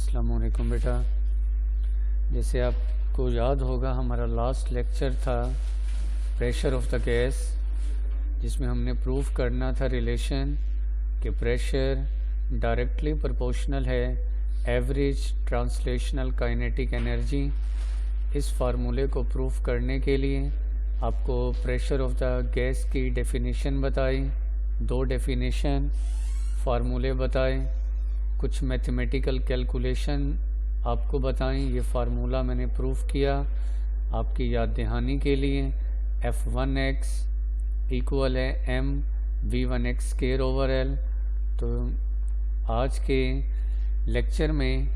अस्सलाम वालेकुम बेटा। जैसे आपको याद होगा हमारा लास्ट लेक्चर था प्रेशर ऑफ द गैस, जिसमें हमने प्रूफ करना था रिलेशन कि प्रेशर डायरेक्टली प्रोपोर्शनल है एवरेज ट्रांसलेशनल काइनेटिक एनर्जी। इस फार्मूले को प्रूफ करने के लिए आपको प्रेशर ऑफ द गैस की डेफिनेशन बताई, 2 डेफिनेशन फार्मूले बताए, कुछ मैथमेटिकल कैलकुलेशन आपको बताएं। ये फार्मूला मैंने प्रूफ किया आपकी याद दहानी के लिए। F1x इक्वल है mv1x स्क्वायर ओवर l। तो आज के लेक्चर में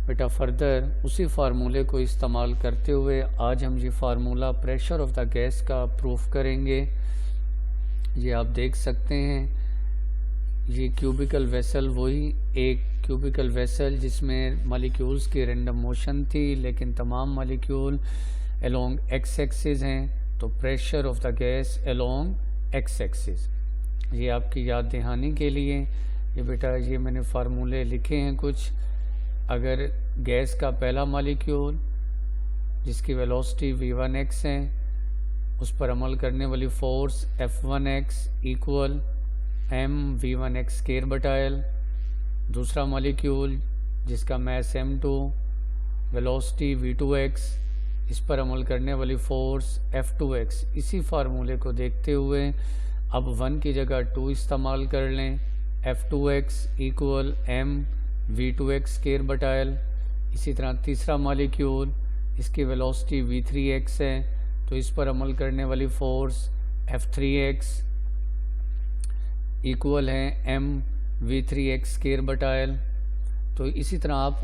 बेटा फर्दर उसी फार्मूले को इस्तेमाल करते हुए आज हम ये formula pressure of the gas का प्रूफ करेंगे। ये आप देख सकते हैं, ये क्यूबिकल वेसल, वही एक क्यूबिकल वेसल जिसमें मॉलिक्यूल्स की रैंडम मोशन थी, लेकिन तमाम मॉलिक्यूल अलोंग एक्स एक्सिस हैं। तो pressure of the gas along x axis, ये आपकी याद दहानी के लिए ये बेटा ये मैंने फार्मूले लिखे हैं कुछ। अगर गैस का पहला मॉलिक्यूल जिसकी वेलोसिटी v1x है, उस पर अमल करने वाली force F1x equal mv1x square बटा l। दूसरा मॉलिक्यूल जिसका मास m2, वेलोसिटी v2x, इस पर अमल करने वाली फोर्स F2x। इसी फार्मूले को देखते हुए अब 1 की जगह 2 इस्तेमाल कर लें। F2x इक्वल mv2x स्क्वायर बटा l। इसी तरह तीसरा मॉलिक्यूल, इसकी वेलोसिटी v3x है, तो इस पर अमल करने वाली फोर्स F3x इक्वल है mv3x स्क्वायर बटा l। तो इसी तरह आप,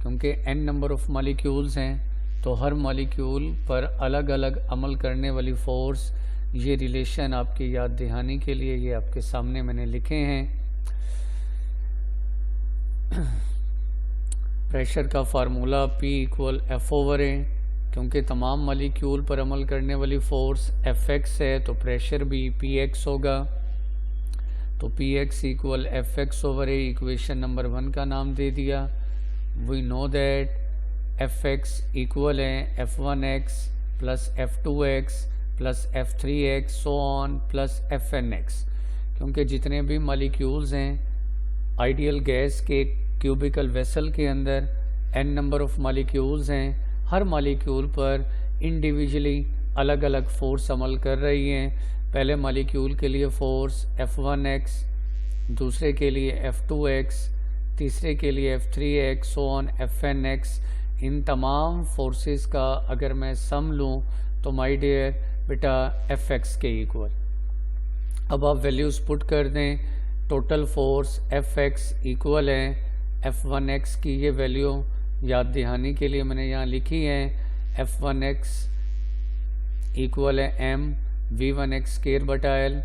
क्योंकि n नंबर ऑफ मॉलिक्यूल्स हैं तो हर मॉलिक्यूल पर अलग अलग अमल करने वाली फोर्स, ये रिलेशन आपकी याद दहानी के लिए ये आपके सामने मैंने लिखे हैं। प्रेशर का formula P equal F over है, क्योंकि तमाम मॉलिक्यूल पर अमल करने वाली फोर्स Fx है तो प्रेशर भी Px होगा। तो Px इक्वल Fx ओवर है, इक्वेशन नंबर 1 का नाम दे दिया। We know that Fx equal है F1x plus F2x plus F3x so on plus Fnx। क्योंकि जितने भी मॉलिक्यूल्स हैं आइडियल गैस के क्यूबिकल वेसल के अंदर n नंबर ऑफ मॉलिक्यूल्स हैं, हर मॉलिक्यूल पर इंडिविजुअली अलग अलग फोर्स अमल कर रही हैं। पहले मॉलिक्यूल के लिए फोर्स F1x, दूसरे के लिए F2x, तीसरे के लिए F3x सो ऑन Fnx। इन तमाम फोर्सेस का अगर मैं सम लूँ तो माय डियर बेटा Fx के इक्वल। अब आप वैल्यूज़ पुट कर दें। टोटल फोर्स Fx इक्वल है F1x की ये वैल्यू याद दहानी के लिए मैंने यहाँ लिखी है। F1x इक्वल है mv1x स्क्वायर बटा l।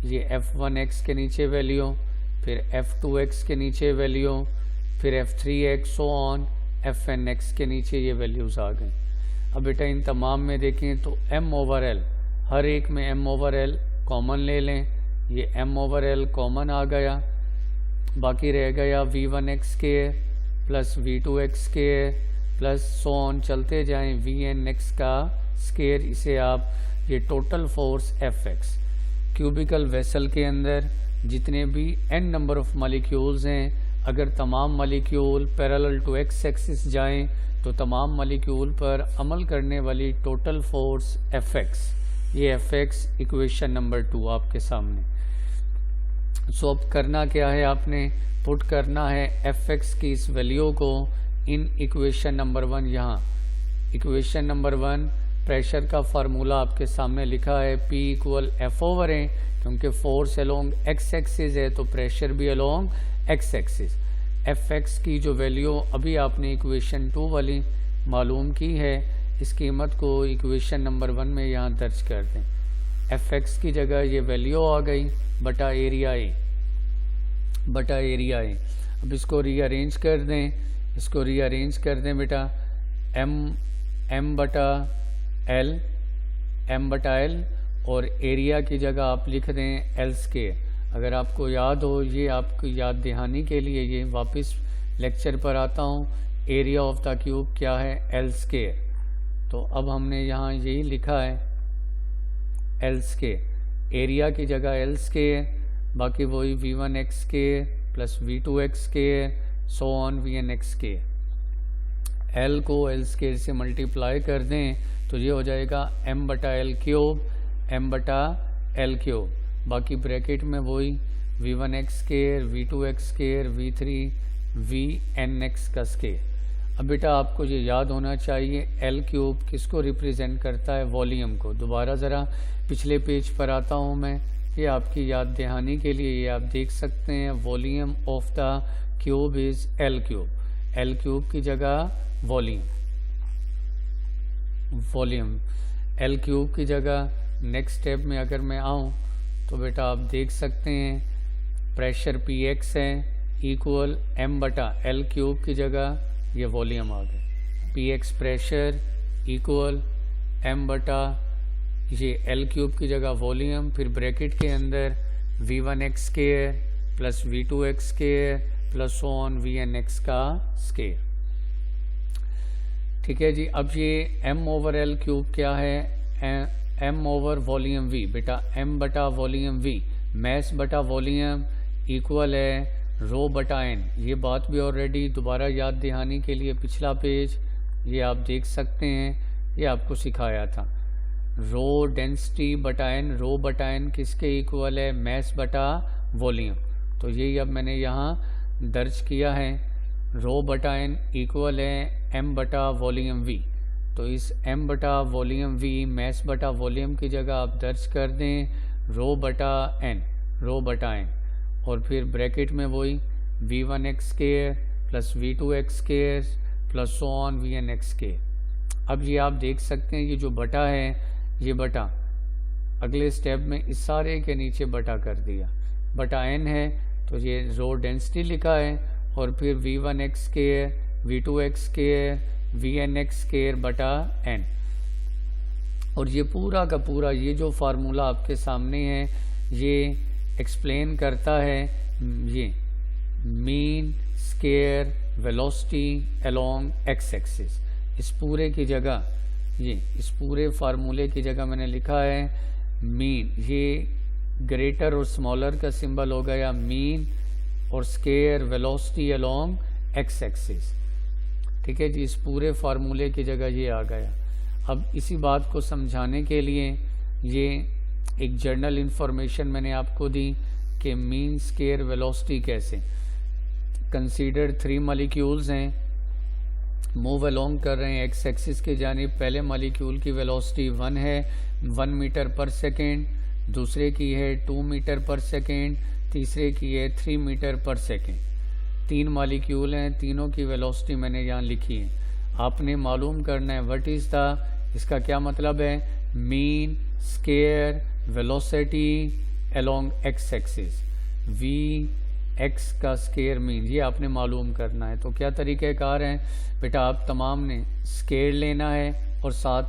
ये F1x के नीचे वैल्यू, फिर F2x के नीचे वैल्यू, फिर F3x सो ऑन Fnx के नीचे ये वैल्यूज़ आ गई। अब बेटा इन तमाम में देखें तो m ओवर l, हर एक में m ओवर l कॉमन ले लें। ये m ओवर l कॉमन आ गया, बाकी रह गया v1x square plus v2x square plus so on चलते जाएं vnx का स्क्वायर। इसे आप ये total force Fx, cubical vessel के अंदर जितने भी n नंबर ऑफ मॉलिक्यूल्स हैं, अगर तमाम molecule parallel to x axis जाएं तो तमाम मॉलिक्यूल पर अमल करने वाली टोटल फोर्स Fx, ये Fx इक्वेशन नंबर 2 आपके सामने। सो अब करना क्या है, आपने पुट करना है Fx की इस वैल्यू को इन इक्वेशन नंबर 1। यहाँ इक्वेशन नंबर 1 प्रेशर का फार्मूला आपके सामने लिखा है P इक्वल F ओवर है, क्योंकि फोर्स अलोंग एक्स एक्सिस है तो प्रेशर भी अलोंग एक्स एक्सिस। Fx की जो वैल्यू अभी आपने इक्वेशन 2 वाली मालूम की है, इस कीमत को इक्वेशन नंबर 1 में यहाँ दर्ज कर दें। Fx की जगह ये वैल्यू आ गई बटा एरिया ए, बटा एरिया ए। अब इसको रीअरेंज कर दें, इसको रीअरेंज कर दें बेटा। m बटा l और एरिया की जगह आप लिख दें l स्क्वायर। अगर आपको याद हो, ये आपको याद दहानी के लिए ये वापस लेक्चर पर आता हूँ। एरिया ऑफ द क्यूब क्या है, एल स्केयर। तो अब हमने यहाँ यही लिखा है एल स्केयर, एरिया की जगह एल स्केयर, बाकी वही v1x square plus v2x square so on vnx square. L को एल स्केयर से मल्टीप्लाई कर दें तो ये हो जाएगा m बटा एल क्यूब, m बटा एल क्यूब, बाकी ब्रैकेट में वही v1x square, v2x square, v3 vnx का स्केयर। अब बेटा आपको ये याद होना चाहिए एल क्यूब किसको रिप्रेजेंट करता है, वॉल्यूम को। दोबारा ज़रा पिछले पेज पर आता हूँ मैं, ये आपकी याद दहानी के लिए, ये आप देख सकते हैं volume of the cube is L cube, L cube की जगह वॉल्यूम, वॉल्यूम एल क्यूब की जगह। नेक्स्ट स्टेप में अगर मैं आऊँ तो बेटा आप देख सकते हैं प्रेशर px है इक्वल m बटा एल क्यूब की जगह ये वॉल्यूम आ गया, px प्रेशर इक्वल m बटा ये एल क्यूब की जगह वॉल्यूम, फिर ब्रैकेट के अंदर v1x square plus v2x square plus on vnx का स्केयर। ठीक है जी। अब ये m ओवर एल क्यूब क्या है, m ओवर वॉल्यूम v, बेटा m बटा वॉल्यूम v, मैस बटा वॉल्यूम इक्वल है रो बटा n। ये बात भी ऑलरेडी दोबारा याद दहानी के लिए पिछला पेज ये आप देख सकते हैं, ये आपको सिखाया था। रो डेंसिटी बटा n, रो बटा n किसके इक्वल है, मैस बटा वॉल्यूम। तो यही अब मैंने यहाँ दर्ज किया है, रो बटा n इक्वल है m बटा वॉल्यूम v। तो इस m बटा वॉल्यूम v मैस बटा वॉल्यूम की जगह आप दर्ज कर दें रो बटा n, रो बटा n, और फिर ब्रैकेट में वही v1x square plus v2x square plus so on vnx square. अब ये आप देख सकते हैं ये जो बटा है, ये बटा अगले स्टेप में इस सारे के नीचे बटा कर दिया, बटा n है तो ये रो डेंसिटी लिखा है, और फिर v1x square, v2x square, vnx square बटा n। और ये पूरा का पूरा ये जो फार्मूला आपके सामने है ये एक्सप्लेन करता है ये mean square velocity along x axis. इस पूरे की जगह ये इस पूरे फार्मूले की जगह मैंने लिखा है मीन, ये ग्रेटर और स्मॉलर का सिंबल हो गया मीन, और square velocity along x axis. ठीक है जी, इस पूरे फार्मूले की जगह ये आ गया। अब इसी बात को समझाने के लिए ये एक जर्नल इंफॉर्मेशन मैंने आपको दी कि मीन स्केयर वेलोसिटी कैसे। कंसीडर 3 मॉलिक्यूल्स हैं, मूव अलोंग कर रहे हैं एक्स एक्सिस के जानिब। पहले मॉलिक्यूल की वेलोसिटी 1 है, 1 मीटर पर सेकेंड, दूसरे की है 2 मीटर पर सेकेंड, तीसरे की है 3 मीटर पर सेकेंड। 3 मॉलिक्यूल हैं, तीनों की वेलोसिटी मैंने यहाँ लिखी है। आपने मालूम करना है व्हाट इज़ द, इसका क्या मतलब है, mean square velocity along x axis, v x का स्केयर मीन, ये आपने मालूम करना है। तो क्या तरीक़ेकार हैं बेटा, आप तमाम ने स्केयर लेना है और साथ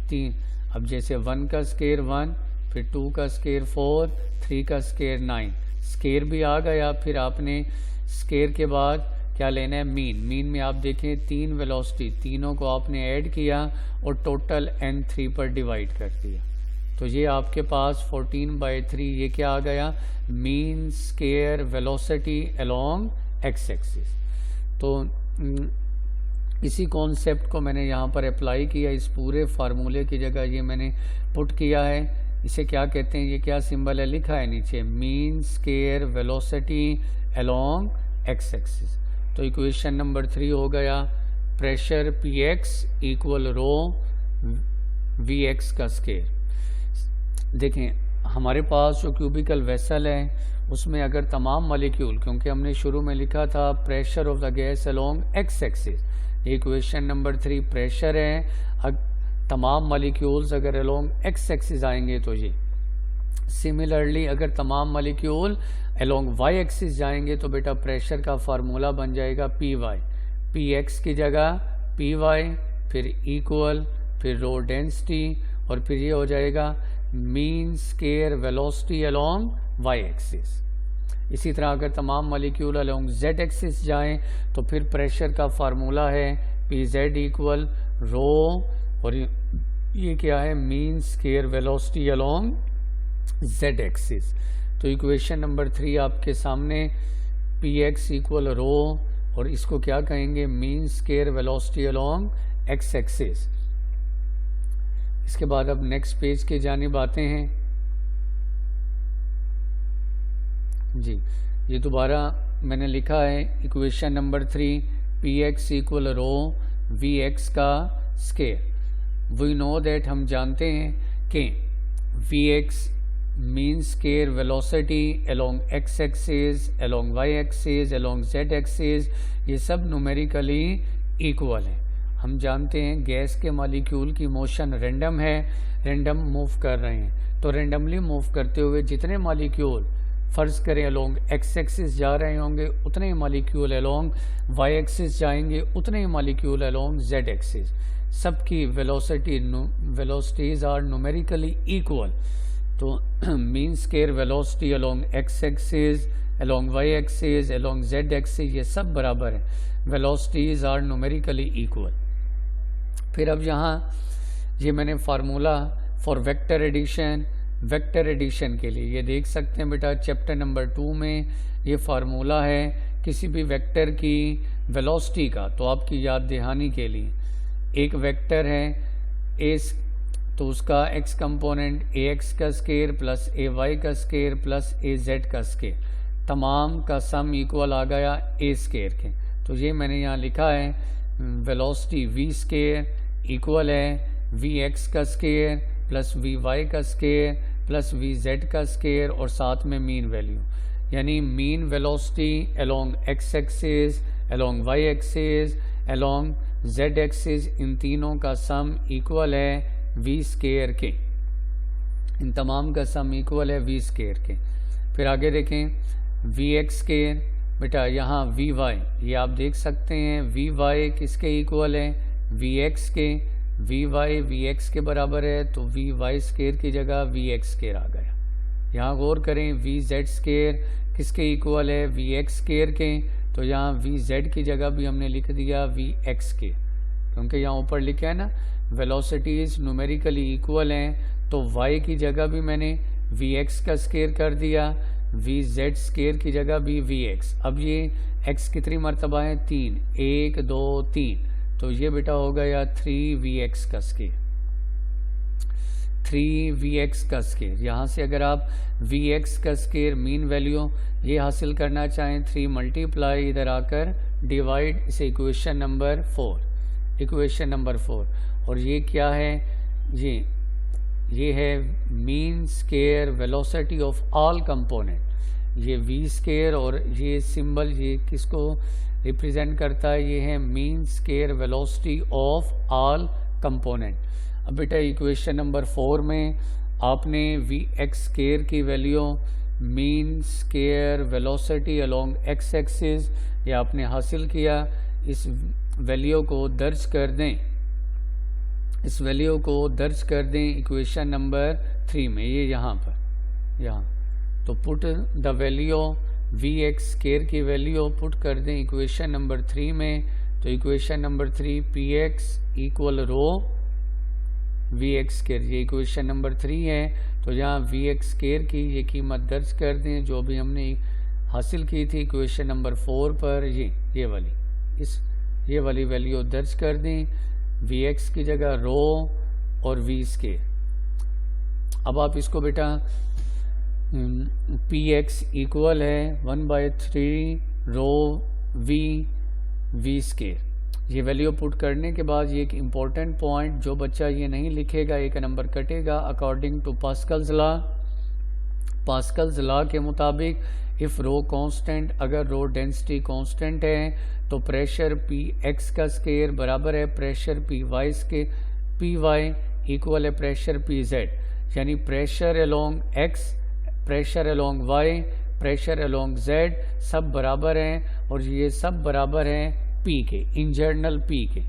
3, अब जैसे 1 का स्केयर 1, फिर 2 का स्केयर 4, 3 का स्केयर 9, स्केयर भी आ गया। फिर आपने स्केयर के बाद क्या लेना है, मीन। मीन में आप देखें 3 वेलोसिटी, तीनों को आपने ऐड किया और टोटल n3 पर डिवाइड कर दिया। तो ये आपके पास 14/3 ये क्या आ गया, mean square velocity along x axis. तो इसी कॉन्सेप्ट को मैंने यहाँ पर अप्लाई किया, इस पूरे फार्मूले की जगह ये मैंने पुट किया है। इसे क्या कहते हैं, ये क्या सिंबल है, लिखा है नीचे mean square velocity along x axis. तो इक्वेशन नंबर 3 हो गया प्रेशर px इक्वल रो vx का स्केयर। देखें हमारे पास जो क्यूबिकल वेसल है उसमें अगर तमाम मॉलिक्यूल, क्योंकि हमने शुरू में लिखा था pressure of the gas along x axis, equation number 3 pressure है, तमाम मॉलिक्यूल्स अगर अलोंग एक्स एक्सिस आएंगे तो ये। सिमिलरली अगर तमाम मॉलिक्यूल अलोंग वाई एक्सिस जाएंगे तो बेटा प्रेशर का फार्मूला बन जाएगा पी वाई, पी एक्स की जगह पी वाई, फिर इक्वल, फिर रो डेंसिटी, और फिर ये हो जाएगा mean square velocity along Y axis. इसी तरह अगर तमाम मॉलिक्यूल अलोंग जेड एक्सिस जाएं तो फिर प्रेशर का फार्मूला है पी जेड इक्वल रो, और ये क्या है, mean square velocity along Z axis. तो इक्वेशन नंबर 3 आपके सामने, पी एक्स इक्वल रो, और इसको क्या कहेंगे, mean square velocity along x axis. इसके बाद अब नेक्स्ट पेज के जानिब आते हैं जी। ये दोबारा मैंने लिखा है equation number 3, p x equal rho v x का स्क्वायर। वी नो दैट, हम जानते हैं कि v x mean square velocity along x axis, along Y axis, along Z axis, ये सब न्यूमेरिकली इक्वल है। हम जानते हैं गैस के मॉलिक्यूल की मोशन रैंडम है, रैंडम मूव कर रहे हैं, तो रैंडमली मूव करते हुए जितने मॉलिक्यूल फर्ज करें अलोंग एक्स एक्सिस जा रहे होंगे, उतने ही मॉलिक्यूल अलोंग वाई एक्सिस जाएंगे, उतने ही मॉलिक्यूल अलोंग जेड एक्सिस। सबकी वेलोसिटीज आर न्यूमेरिकली इक्वल। तो mean square velocity along x axis, along Y axis, along Z axis, ये सब बराबर है, वेलोसिटीज आर न्यूमेरिकली इक्वल। फिर अब यहाँ ये मैंने formula for vector addition, vector addition के लिए ये देख सकते हैं बेटा, चैप्टर नंबर 2 में ये फार्मूला है किसी भी वेक्टर की वेलोसिटी का। तो आपकी याद दहानी के लिए, एक वेक्टर है ए, तो उसका एक्स कंपोनेंट ए एक्स का स्क्वायर प्लस ए वाई का स्क्वायर प्लस ए जेड का स्क्वायर, तमाम का सम इक्वल आ गया ए स्क्वायर के। तो ये मैंने यहाँ लिखा है वेलोसिटी वी स्क्वायर इक्वल है वी एक्स का स्क्वायर प्लस वी वाई का स्क्वायर प्लस वी जेड का स्क्वायर और साथ में मीन वैल्यू, यानी mean velocity along x axis, along Y axis, along Z axis, इन तीनों का सम इक्वल है वी स्क्वायर के। इन तमाम का सम इक्वल है वी स्क्वायर के। फिर आगे देखें वी एक्स स्क्वायर, बेटा यहाँ वी वाई, ये आप देख सकते हैं वी वाई किसके इक्वल है, वी एक्स के। वी वाई वी एक्स के बराबर है, तो वी वाई स्क्वायर की जगह वी एक्स स्क्वायर आ गया। यहाँ गौर करें वी जेड स्क्वायर किसके इक्वल है, वी एक्स स्क्वायर के, तो यहाँ वी जेड की जगह भी हमने लिख दिया वी एक्स के, क्योंकि यहाँ ऊपर लिखा है ना वेलोसिटीज न्यूमेरिकली इक्वल हैं, तो y की जगह भी मैंने वी एक्स का स्क्वायर कर दिया, वी जेड स्क्वायर की जगह भी वी एक्स। अब ये x कितनी मरतबा है, 3, 1 2 3, तो ये बेटा हो गया 3 वी एक्स का स्क्वायर, 3 वी एक्स का स्क्वायर। यहाँ से अगर आप वी एक्स का स्क्वायर मीन वैल्यू ये हासिल करना चाहें, 3 मल्टीप्लाई इधर आकर डिवाइड, इसे इक्वेशन नंबर 4, इक्वेशन नंबर 4। और ये क्या है, ये है mean square velocity of all component. ये वी स्क्वायर और ये सिंबल ये किसको रिप्रेजेंट करता है, ये है mean square velocity of all component. अब बेटा इक्वेशन नंबर 4 में आपने वी एक्स स्क्वायर की value mean square velocity along x axis ये आपने हासिल किया। इस वैल्यू को दर्ज कर दें, इस वैल्यू को दर्ज कर दें इक्वेशन नंबर 3 में, ये यहाँ पर, यहाँ तो put the value v x square की वैल्यू पुट कर दें इक्वेशन नंबर 3 में। तो equation number 3 p x equal rho v x square, ये इक्वेशन नंबर 3 है। तो यहाँ वी एक्स स्क्वायर की ये कीमत दर्ज कर दें जो भी हमने हासिल की थी इक्वेशन नंबर 4 पर, ये वाली वैल्यू दर्ज कर दें, वी एक्स की जगह रो और वी स्क्वायर। अब आप इसको बेटा पी एक्स इक्वल है 1/3 रो वी स्क्वायर। ये वैल्यू पुट करने के बाद ये एक इम्पोर्टेंट पॉइंट, जो बच्चा ये नहीं लिखेगा एक नंबर कटेगा। अकॉर्डिंग टू पास्कल्स लॉ के मुताबिक इफ़ रो कांस्टेंट, अगर रो डेंसिटी कांस्टेंट है तो प्रेशर पी एक्स का स्क्वायर बराबर है प्रेशर पी वाई के, पी वाई इक्वल है प्रेशर पी जेड, यानी pressure along x, pressure along y, pressure along z सब बराबर हैं, और ये सब बराबर हैं पी के, इन जनरल पी के।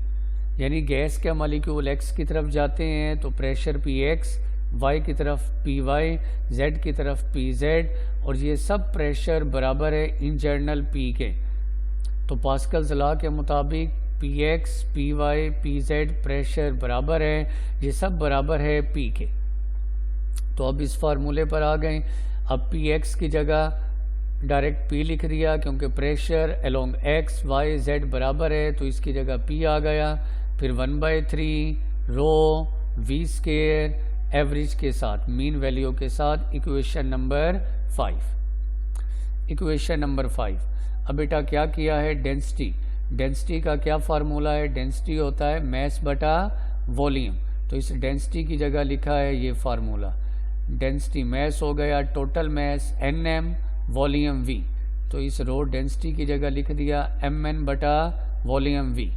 यानी गैस के मॉलिक्यूल एक्स की तरफ जाते हैं तो प्रेशर पी एक्स y की तरफ पी वाई, z की तरफ पी जेड, और ये सब प्रेशर बराबर है इन जनरल p के। तो पास्कल्स लॉ के मुताबिक p x, p y, p z pressure बराबर है, ये सब बराबर है p के। तो अब इस फार्मूले पर आ गए। अब पी एक्स की जगह डायरेक्ट p लिख दिया, क्योंकि pressure along x, y, z बराबर है, तो इसकी जगह p आ गया। फिर 1/3 रो v स्केयर एवरेज के साथ, मीन वैल्यू के साथ, इक्वेशन नंबर 5। Equation number 5। अब बेटा क्या किया है, डेंसिटी। डेंसिटी का क्या फार्मूला है, डेंसिटी होता है मैस बटा वॉल्यूम। तो इस डेंसिटी की जगह लिखा है ये फार्मूला। डेंसिटी मैस हो गया, total mess nm, volume v। तो इस रो डेंसिटी की जगह लिख दिया mn बटा वॉल्यूम v।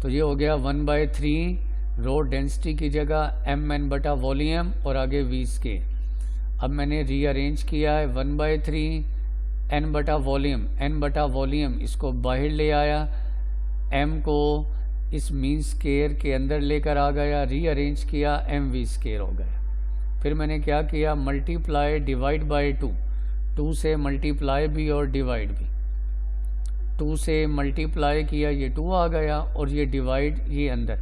तो ये हो गया 1/3 रो डेंसिटी की जगह mn बटा वॉल्यूम और आगे v स्केयर। अब मैंने रीअरेंज किया है 1/3 n बटा वॉल्यूम, n बटा वॉल्यूम इसको बाहर ले आया, m को इस मीन स्केयर के अंदर लेकर आ गया, रीअरेंज किया, mv स्केयर हो गया। फिर मैंने क्या किया, मल्टीप्लाई डिवाइड बाय 2 से मल्टीप्लाई भी और डिवाइड भी। 2 से मल्टीप्लाई किया, ये 2 आ गया, और ये डिवाइड ये अंदर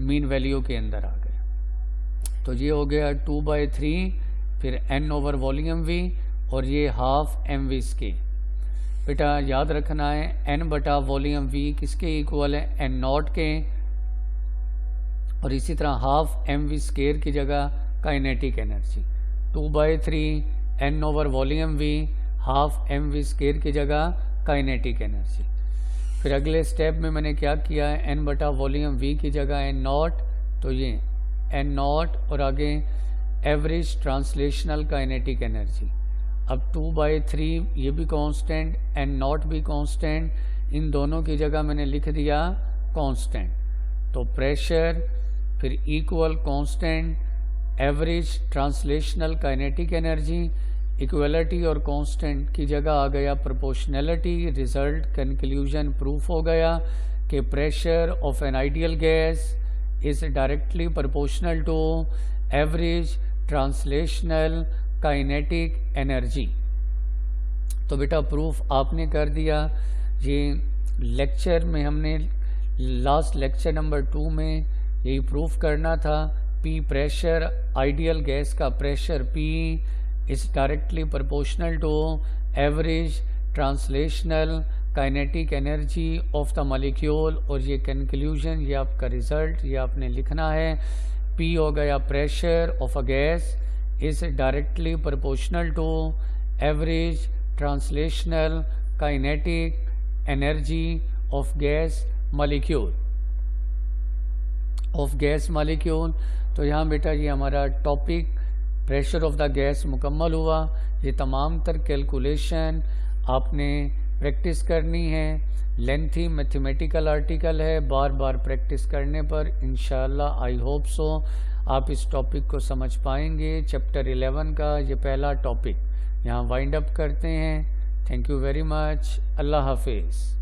मीन वैल्यू के अंदर आ गया। तो ये हो गया 2/3, फिर n ओवर वॉल्यूम v, और ये हाफ mv स्केयर। बेटा याद रखना है n बटा वॉल्यूम v किसके इक्वल है, n0 के, और इसी तरह हाफ mv स्केयर की जगह kinetic energy 2/3 n over volume v, half mv square की जगह काइनेटिक एनर्जी। फिर अगले स्टेप में मैंने क्या किया है, n बटा वॉल्यूम v की जगह n0, तो ये n0 और आगे एवरेज ट्रांसलेशनल काइनेटिक एनर्जी। अब 2/3 ये भी कांस्टेंट, n0 भी कांस्टेंट, इन दोनों की जगह मैंने लिख दिया कांस्टेंट। तो प्रेशर फिर equal constant, average translational kinetic energy, equality और कांस्टेंट की जगह आ गया प्रोपोर्शनैलिटी। रिजल्ट कंक्लूजन प्रूफ हो गया कि pressure of an ideal gas is directly proportional to average translational kinetic energy. तो बेटा प्रूफ आपने कर दिया। ये लेक्चर में हमने लास्ट लेक्चर नंबर 2 में यही प्रूफ करना था। P प्रेशर, आइडियल गैस का pressure P is directly proportional to average translational kinetic energy of the molecule. और ये कंक्लूजन, ये आपका रिजल्ट, ये आपने लिखना है। P हो गया pressure of a gas is directly proportional to average translational kinetic energy of gas molecule, of gas molecule. तो यहाँ बेटा ये हमारा topic pressure of the gas मुकम्मल हुआ। ये तमाम तर कैलकुलेशन आपने प्रैक्टिस करनी है। लेंथी मैथमेटिकल आर्टिकल है, बार बार प्रैक्टिस करने पर इंशाल्लाह आई होप सो आप इस टॉपिक को समझ पाएंगे। चैप्टर 11 का ये पहला टॉपिक यहाँ वाइंड अप करते हैं। Thank you very much. अल्लाह हाफिज़।